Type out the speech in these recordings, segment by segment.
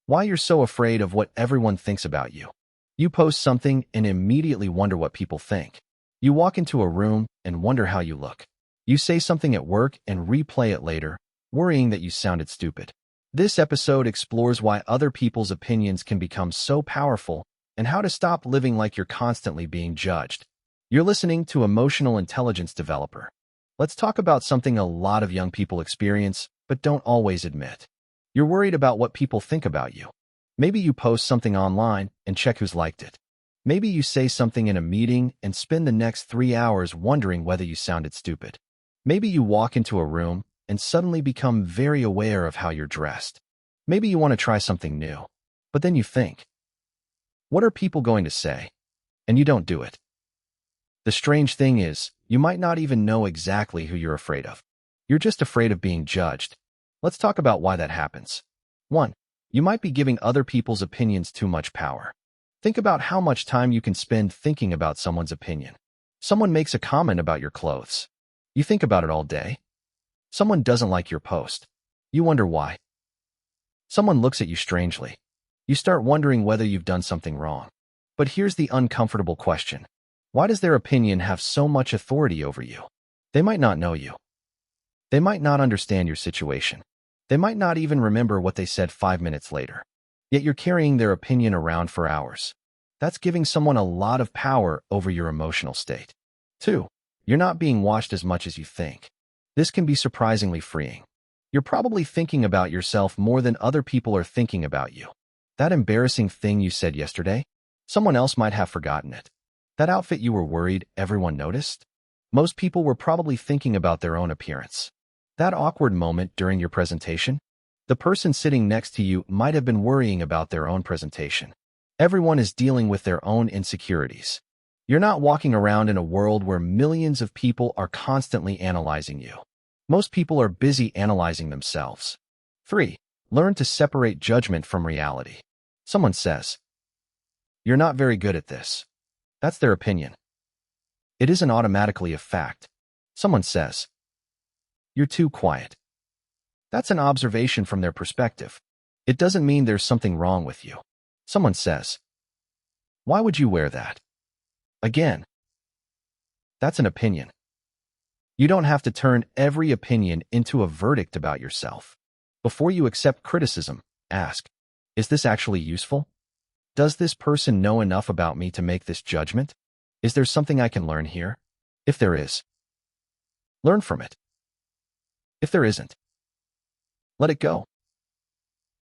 Why you're so afraid of what everyone thinks about you. You post something and immediately wonder what people think. You walk into a room and wonder how you look. You say something at work and replay it later, worrying that you sounded stupid. This episode explores why other people's opinions can become so powerful and how to stop living like you're constantly being judged. You're listening to Emotional Intelligence Developer. Let's talk about something a lot of young people experience but don't always admit. You're worried about what people think about you. Maybe you post something online and check who's liked it. Maybe you say something in a meeting and spend the next 3 hours wondering whether you sounded stupid. Maybe you walk into a room and suddenly become very aware of how you're dressed. Maybe you want to try something new, but then you think, what are people going to say? And you don't do it. The strange thing is, you might not even know exactly who you're afraid of. You're just afraid of being judged. Let's talk about why that happens. 1. You might be giving other people's opinions too much power. Think about how much time you can spend thinking about someone's opinion. Someone makes a comment about your clothes. You think about it all day. Someone doesn't like your post. You wonder why. Someone looks at you strangely. You start wondering whether you've done something wrong. But here's the uncomfortable question. Why does their opinion have so much authority over you? They might not know you. They might not understand your situation. They might not even remember what they said 5 minutes later. Yet you're carrying their opinion around for hours. That's giving someone a lot of power over your emotional state. 2. You're not being watched as much as you think. This can be surprisingly freeing. You're probably thinking about yourself more than other people are thinking about you. That embarrassing thing you said yesterday? Someone else might have forgotten it. That outfit you were worried everyone noticed? Most people were probably thinking about their own appearance. That awkward moment during your presentation? The person sitting next to you might have been worrying about their own presentation. Everyone is dealing with their own insecurities. You're not walking around in a world where millions of people are constantly analyzing you. Most people are busy analyzing themselves. 3. Learn to separate judgment from reality. Someone says, "You're not very good at this." That's their opinion. It isn't automatically a fact. Someone says, "You're too quiet." That's an observation from their perspective. It doesn't mean there's something wrong with you. Someone says, "Why would you wear that?" Again, that's an opinion. You don't have to turn every opinion into a verdict about yourself. Before you accept criticism, ask, is this actually useful? Does this person know enough about me to make this judgment? Is there something I can learn here? If there is, learn from it. If there isn't, let it go.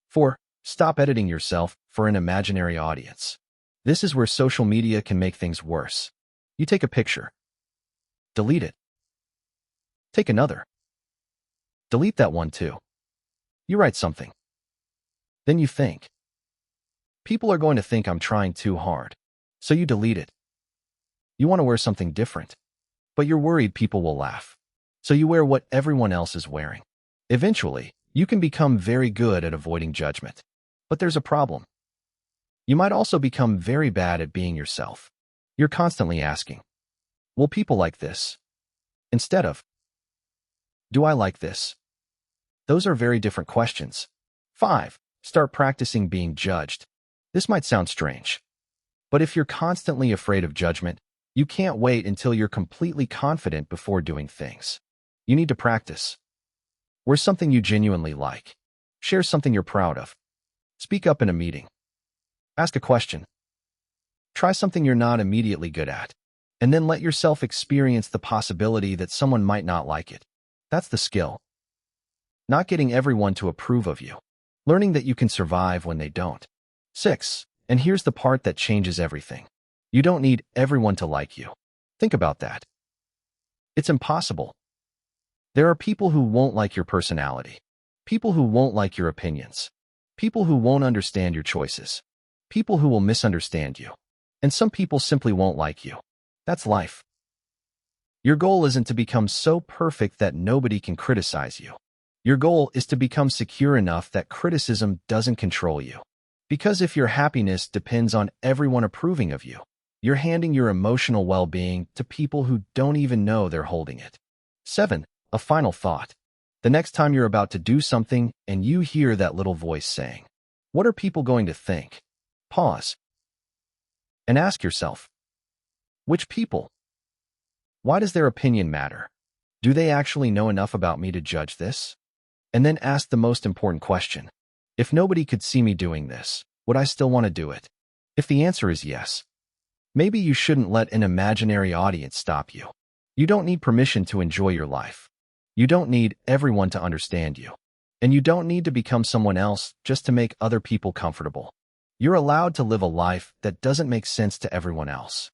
4. Stop editing yourself for an imaginary audience. This is where social media can make things worse. You take a picture. Delete it. Take another. Delete that one too. You write something. Then you think, people are going to think I'm trying too hard. So you delete it. You want to wear something different, but you're worried people will laugh. So you wear what everyone else is wearing. Eventually, you can become very good at avoiding judgment. But there's a problem. You might also become very bad at being yourself. You're constantly asking, will people like this? Instead of, do I like this? Those are very different questions. 5. Start practicing being judged. This might sound strange, but if you're constantly afraid of judgment, you can't wait until you're completely confident before doing things. You need to practice. Wear something you genuinely like. Share something you're proud of. Speak up in a meeting. Ask a question. Try something you're not immediately good at, and then let yourself experience the possibility that someone might not like it. That's the skill. Not getting everyone to approve of you. Learning that you can survive when they don't. 6. And here's the part that changes everything. You don't need everyone to like you. Think about that. It's impossible. There are people who won't like your personality. People who won't like your opinions. People who won't understand your choices. People who will misunderstand you. And some people simply won't like you. That's life. Your goal isn't to become so perfect that nobody can criticize you. Your goal is to become secure enough that criticism doesn't control you. Because if your happiness depends on everyone approving of you, you're handing your emotional well-being to people who don't even know they're holding it. 7. A final thought. The next time you're about to do something and you hear that little voice saying, What are people going to think? Pause and ask yourself, which people? Why does their opinion matter? Do they actually know enough about me to judge this? And then ask the most important question. If nobody could see me doing this, would I still want to do it? If the answer is yes, maybe you shouldn't let an imaginary audience stop you. You don't need permission to enjoy your life. You don't need everyone to understand you. And you don't need to become someone else just to make other people comfortable. You're allowed to live a life that doesn't make sense to everyone else.